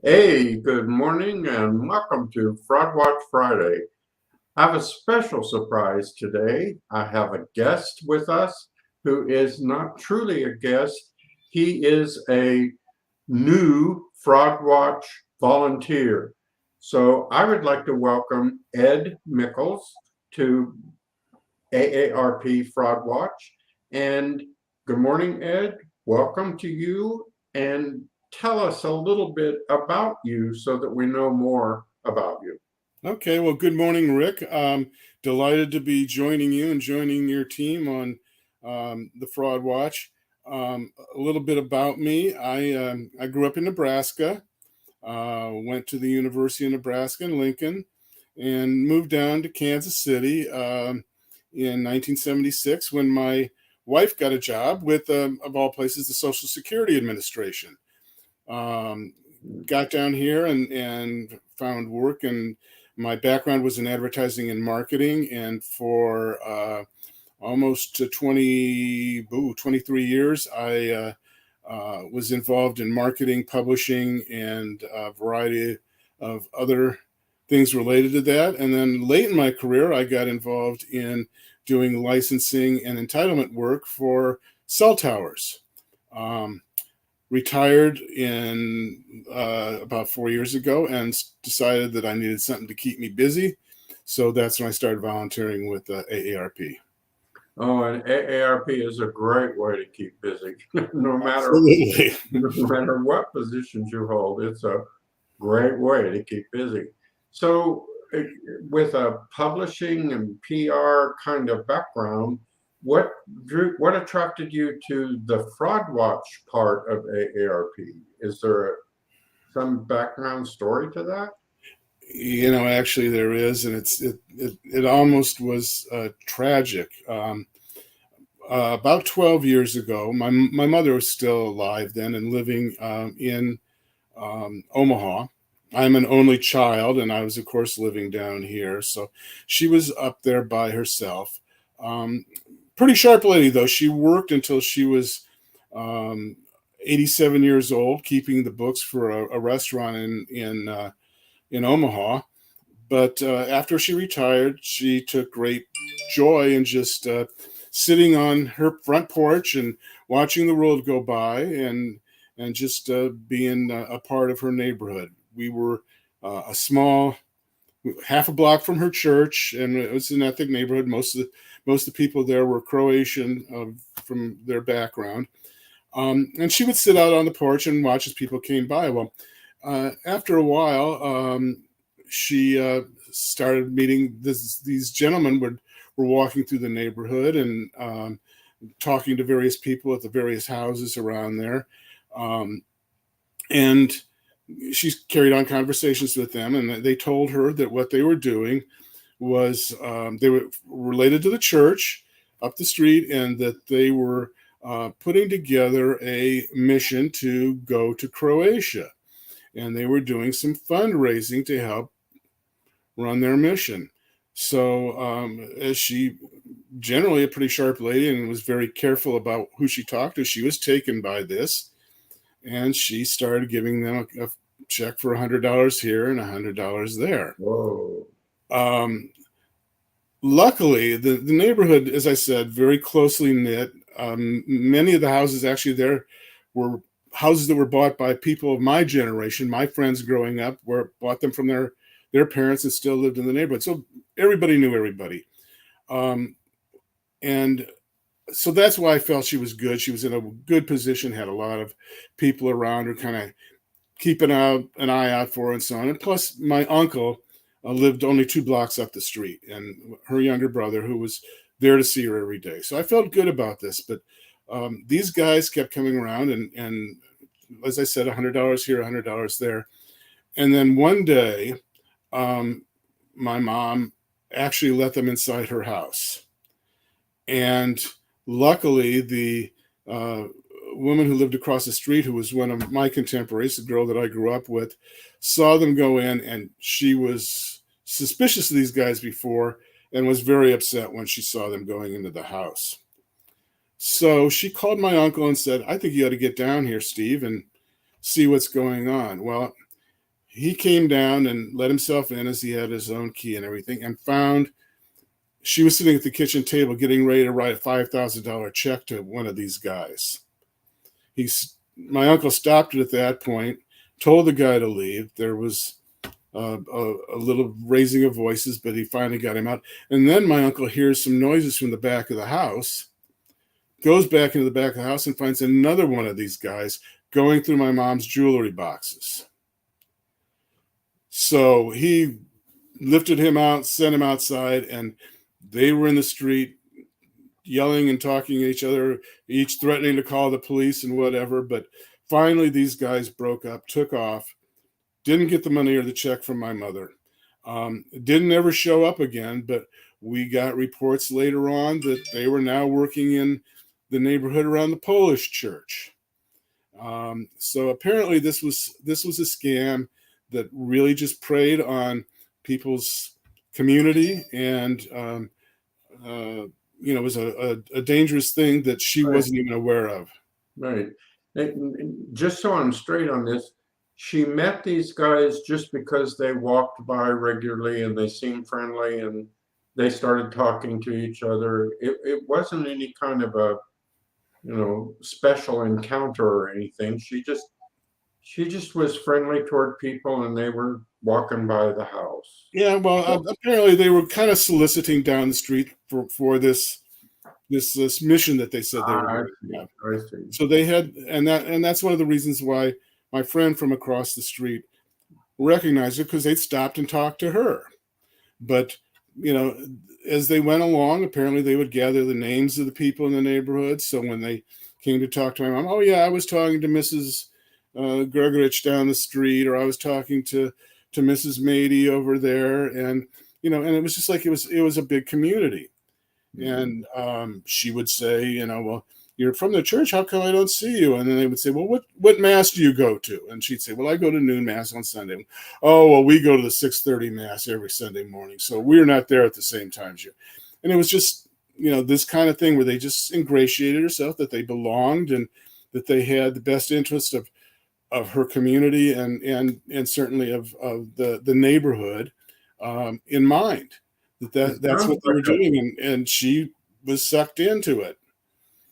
Hey, good morning and welcome to Fraud Watch Friday. I have a special surprise today. I have a guest with us who is not truly a guest. He is a new Fraud Watch volunteer. So I would like to welcome Ed Mickells to AARP Fraud Watch. And good morning, Ed. Welcome to you. And tell us a little bit about you so that we know more about you. Okay, well, good morning, Rick. Delighted to be joining you and joining your team on the Fraud Watch. A little bit about me. I grew up in Nebraska, went to the University of Nebraska in Lincoln, and moved down to Kansas City in 1976 when my wife got a job with, of all places, the Social Security Administration. Um, Got down here and found work, and my background was in advertising and marketing, and for almost 23 years I was involved in marketing, publishing, and a variety of other things related to that. And then late in my career I got involved in doing licensing and entitlement work for cell towers. um, Retired in about 4 years ago, and decided that I needed something to keep me busy. So that's when I started volunteering with AARP. Oh, and AARP is a great way to keep busy. no matter Absolutely. no matter what positions you hold, it's a great way to keep busy. So, eh, with a publishing and PR kind of background, what attracted you to the Fraud Watch part of AARP? Is there some background story to that? Actually, there is, and it almost was tragic. About 12 years ago, my mother was still alive then and living in Omaha. I'm an only child, and I was, of course, living down here. So she was up there by herself. Um, Pretty sharp lady, though. She worked until she was um, 87 years old, keeping the books for a restaurant in Omaha. But after she retired, she took great joy in just sitting on her front porch and watching the world go by, and just being a part of her neighborhood. We were a small half a block from her church, and it was an ethnic neighborhood. Most of the people there were Croatian from their background. And she would sit out on the porch and watch as people came by. Well, after a while, she started meeting these gentlemen were walking through the neighborhood and talking to various people at the various houses around there. Um, and she carried on conversations with them, and they told her that what they were doing was they were related to the church up the street, and that they were putting together a mission to go to Croatia. And they were doing some fundraising to help run their mission. So, as she generally a pretty sharp lady and was very careful about who she talked to, she was taken by this, and she started giving them a check for $100 here and $100 there. Whoa. Um, Luckily, the neighborhood, as I said, very closely knit. Many of the houses actually there were houses that were bought by people of my generation. My friends growing up were bought them from their parents and still lived in the neighborhood. So everybody knew everybody. Um, and so that's why I felt she was good. She was in a good position, had a lot of people around her, kind of keeping an eye out for her and so on. And plus, my uncle lived only 2 blocks up the street, and her younger brother, who was there to see her every day. So I felt good about this. But these guys kept coming around, and as I said, $100 here, $100 there. And then one day, um, my mom actually let them inside her house. And luckily, the woman who lived across the street, who was one of my contemporaries, the girl that I grew up with, saw them go in, and she was suspicious of these guys before and was very upset when she saw them going into the house. So she called my uncle and said, "I think you ought to get down here, Steve, and see what's going on." Well, he came down and let himself in, as he had his own key and everything, and found she was sitting at the kitchen table getting ready to write a $5,000 check to one of these guys. My uncle stopped it at that point, told the guy to leave. There was a little raising of voices, but he finally got him out. And then my uncle hears some noises from the back of the house, goes back into the back of the house and finds another one of these guys going through my mom's jewelry boxes. So he lifted him out, sent him outside, and they were in the street yelling and talking at each other, each threatening to call the police and whatever. But finally, these guys broke up, took off, didn't get the money or the check from my mother. Didn't ever show up again, but we got reports later on that they were now working in the neighborhood around the Polish church. So apparently this was a scam that really just preyed on people's community, and it was a dangerous thing that she wasn't even aware of. Right. And just so I'm straight on this, she met these guys just because they walked by regularly and they seemed friendly and they started talking to each other. It wasn't any kind of a, special encounter or anything. She just was friendly toward people and they were walking by the house. Yeah, well, apparently they were kind of soliciting down the street for this mission that they said they were going to have. I see. So they had, and that's one of the reasons why my friend from across the street recognized it, because they'd stopped and talked to her. But as they went along, apparently they would gather the names of the people in the neighborhood. So when they came to talk to my mom, oh yeah, I was talking to Mrs. Gregorich down the street, or I was talking to Mrs. Mady over there, and and it was just like it was a big community. And she would say, well, you're from the church, how come I don't see you? And then they would say, well, what mass do you go to? And she'd say, well, I go to noon mass on Sunday. Oh, well, we go to the 6:30 mass every Sunday morning, so we're not there at the same time as you. And it was just this kind of thing where they just ingratiated herself, that they belonged and that they had the best interest of her community and certainly of the neighborhood in mind. That's what they were doing, and she was sucked into it.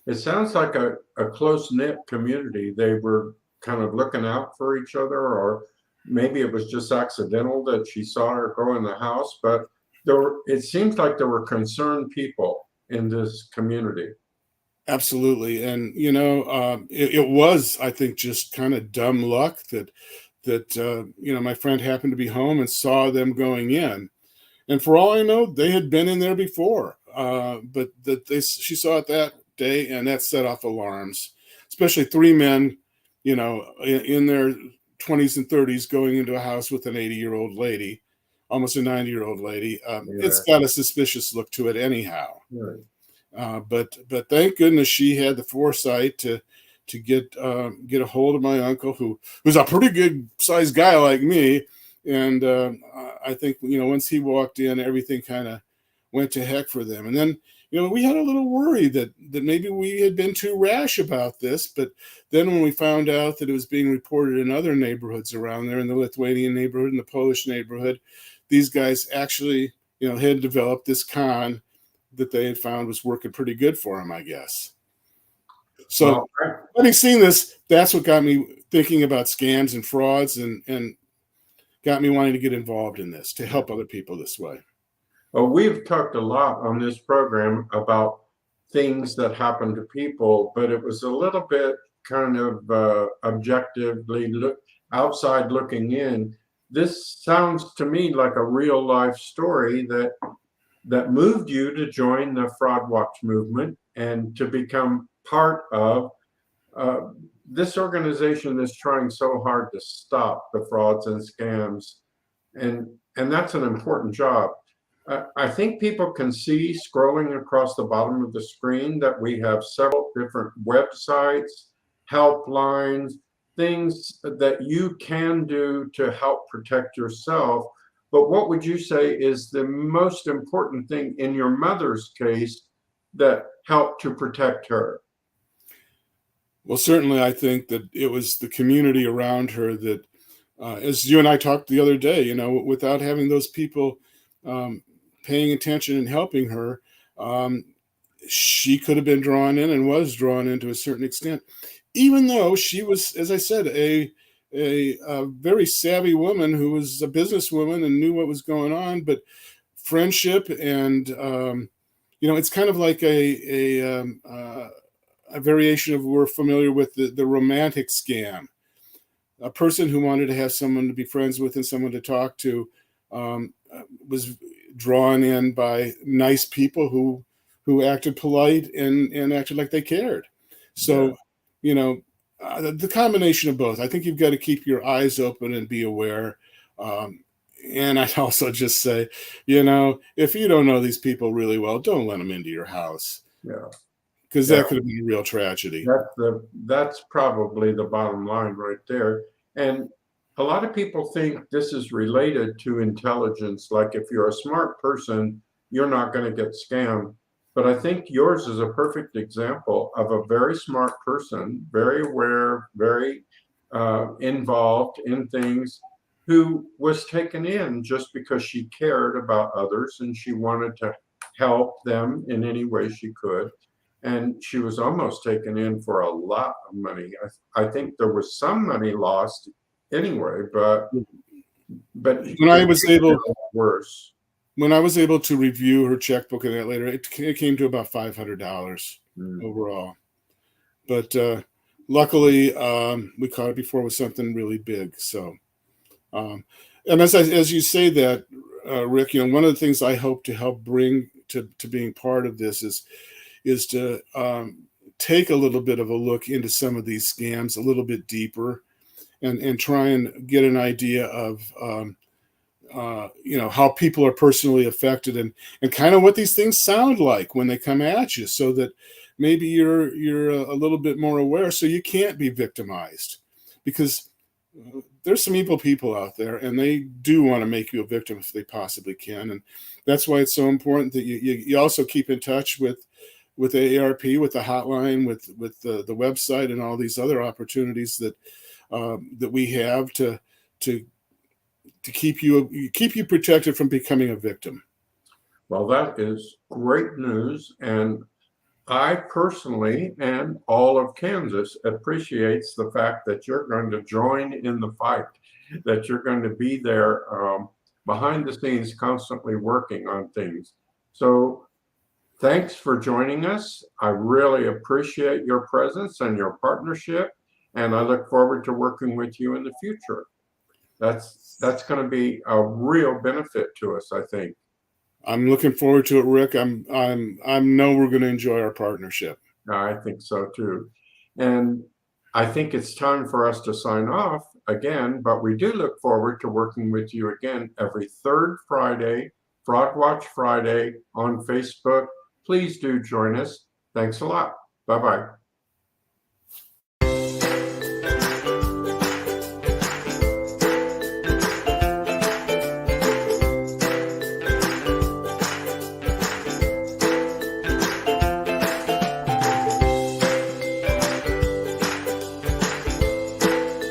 It sounds like a close-knit community. They were kind of looking out for each other, or maybe it was just accidental that she saw her go in the house, but it seems like there were concerned people in this community. Absolutely. And, it was, I think, just kind of dumb luck that my friend happened to be home and saw them going in. And for all I know, they had been in there before, but she saw it that day, and that set off alarms, especially three men, in their 20s and 30s going into a house with an 80-year-old lady, almost a 90-year-old lady. It's got a suspicious look to it anyhow. Right. But thank goodness she had the foresight to get a hold of my uncle, who's a pretty good sized guy like me. And I think, once he walked in, everything kind of went to heck for them. And then, we had a little worry that maybe we had been too rash about this. But then when we found out that it was being reported in other neighborhoods around there, in the Lithuanian neighborhood and the Polish neighborhood, these guys actually, had developed this con that they had found was working pretty good for them, I guess. So having seen this, that's what got me thinking about scams and frauds, and got me wanting to get involved in this to help other people this way. Well, we've talked a lot on this program about things that happen to people, but it was a little bit kind of objectively outside looking in. This sounds to me like a real life story that moved you to join the Fraud Watch movement and to become part of this organization that's trying so hard to stop the frauds and scams. And that's an important job. I think people can see scrolling across the bottom of the screen that we have several different websites, helplines, things that you can do to help protect yourself. But what would you say is the most important thing in your mother's case that helped to protect her? Well, certainly I think that it was the community around her that as you and I talked the other day, without having those people um, paying attention and helping her, um, she could have been drawn in and was drawn in to a certain extent, even though she was, as I said, a very savvy woman who was a businesswoman and knew what was going on. But friendship and it's kind of like a variation of, we're familiar with the romantic scam. A person who wanted to have someone to be friends with and someone to talk to was drawn in by nice people who acted polite and acted like they cared. So, the combination of both. I think you've got to keep your eyes open and be aware. And I'd also just say, if you don't know these people really well, don't let them into your house, Yeah. because that could have been a real tragedy. That's probably the bottom line right there. And a lot of people think this is related to intelligence. Like if you're a smart person, you're not going to get scammed. But I think yours is a perfect example of a very smart person, very aware, very involved in things, who was taken in just because she cared about others and she wanted to help them in any way she could. And she was almost taken in for a lot of money. I think there was some money lost anyway, but When I was able, worse. when I was able to review her checkbook and that later, it came to about $500 overall. But luckily, we caught it before it was something really big. So, and as you say that, Rick, one of the things I hope to help bring to being part of this is to take a little bit of a look into some of these scams a little bit deeper, and try and get an idea of how people are personally affected, and kind of what these things sound like when they come at you, so that maybe you're a little bit more aware, so you can't be victimized, because there's some evil people out there, and they do want to make you a victim if they possibly can. And that's why it's so important that you also keep in touch with AARP, with the hotline, with the website, and all these other opportunities that we have to keep you protected from becoming a victim. Well, that is great news, and I personally and all of Kansas appreciates the fact that you're going to join in the fight, that you're going to be there behind the scenes, constantly working on things. So thanks for joining us. I really appreciate your presence and your partnership, and I look forward to working with you in the future. That's going to be a real benefit to us, I think. I'm looking forward to it, Rick. I know we're going to enjoy our partnership. I think so too. And I think it's time for us to sign off again, but we do look forward to working with you again every third Friday, Fraud Watch Friday on Facebook. Please do join us. Thanks a lot. Bye-bye.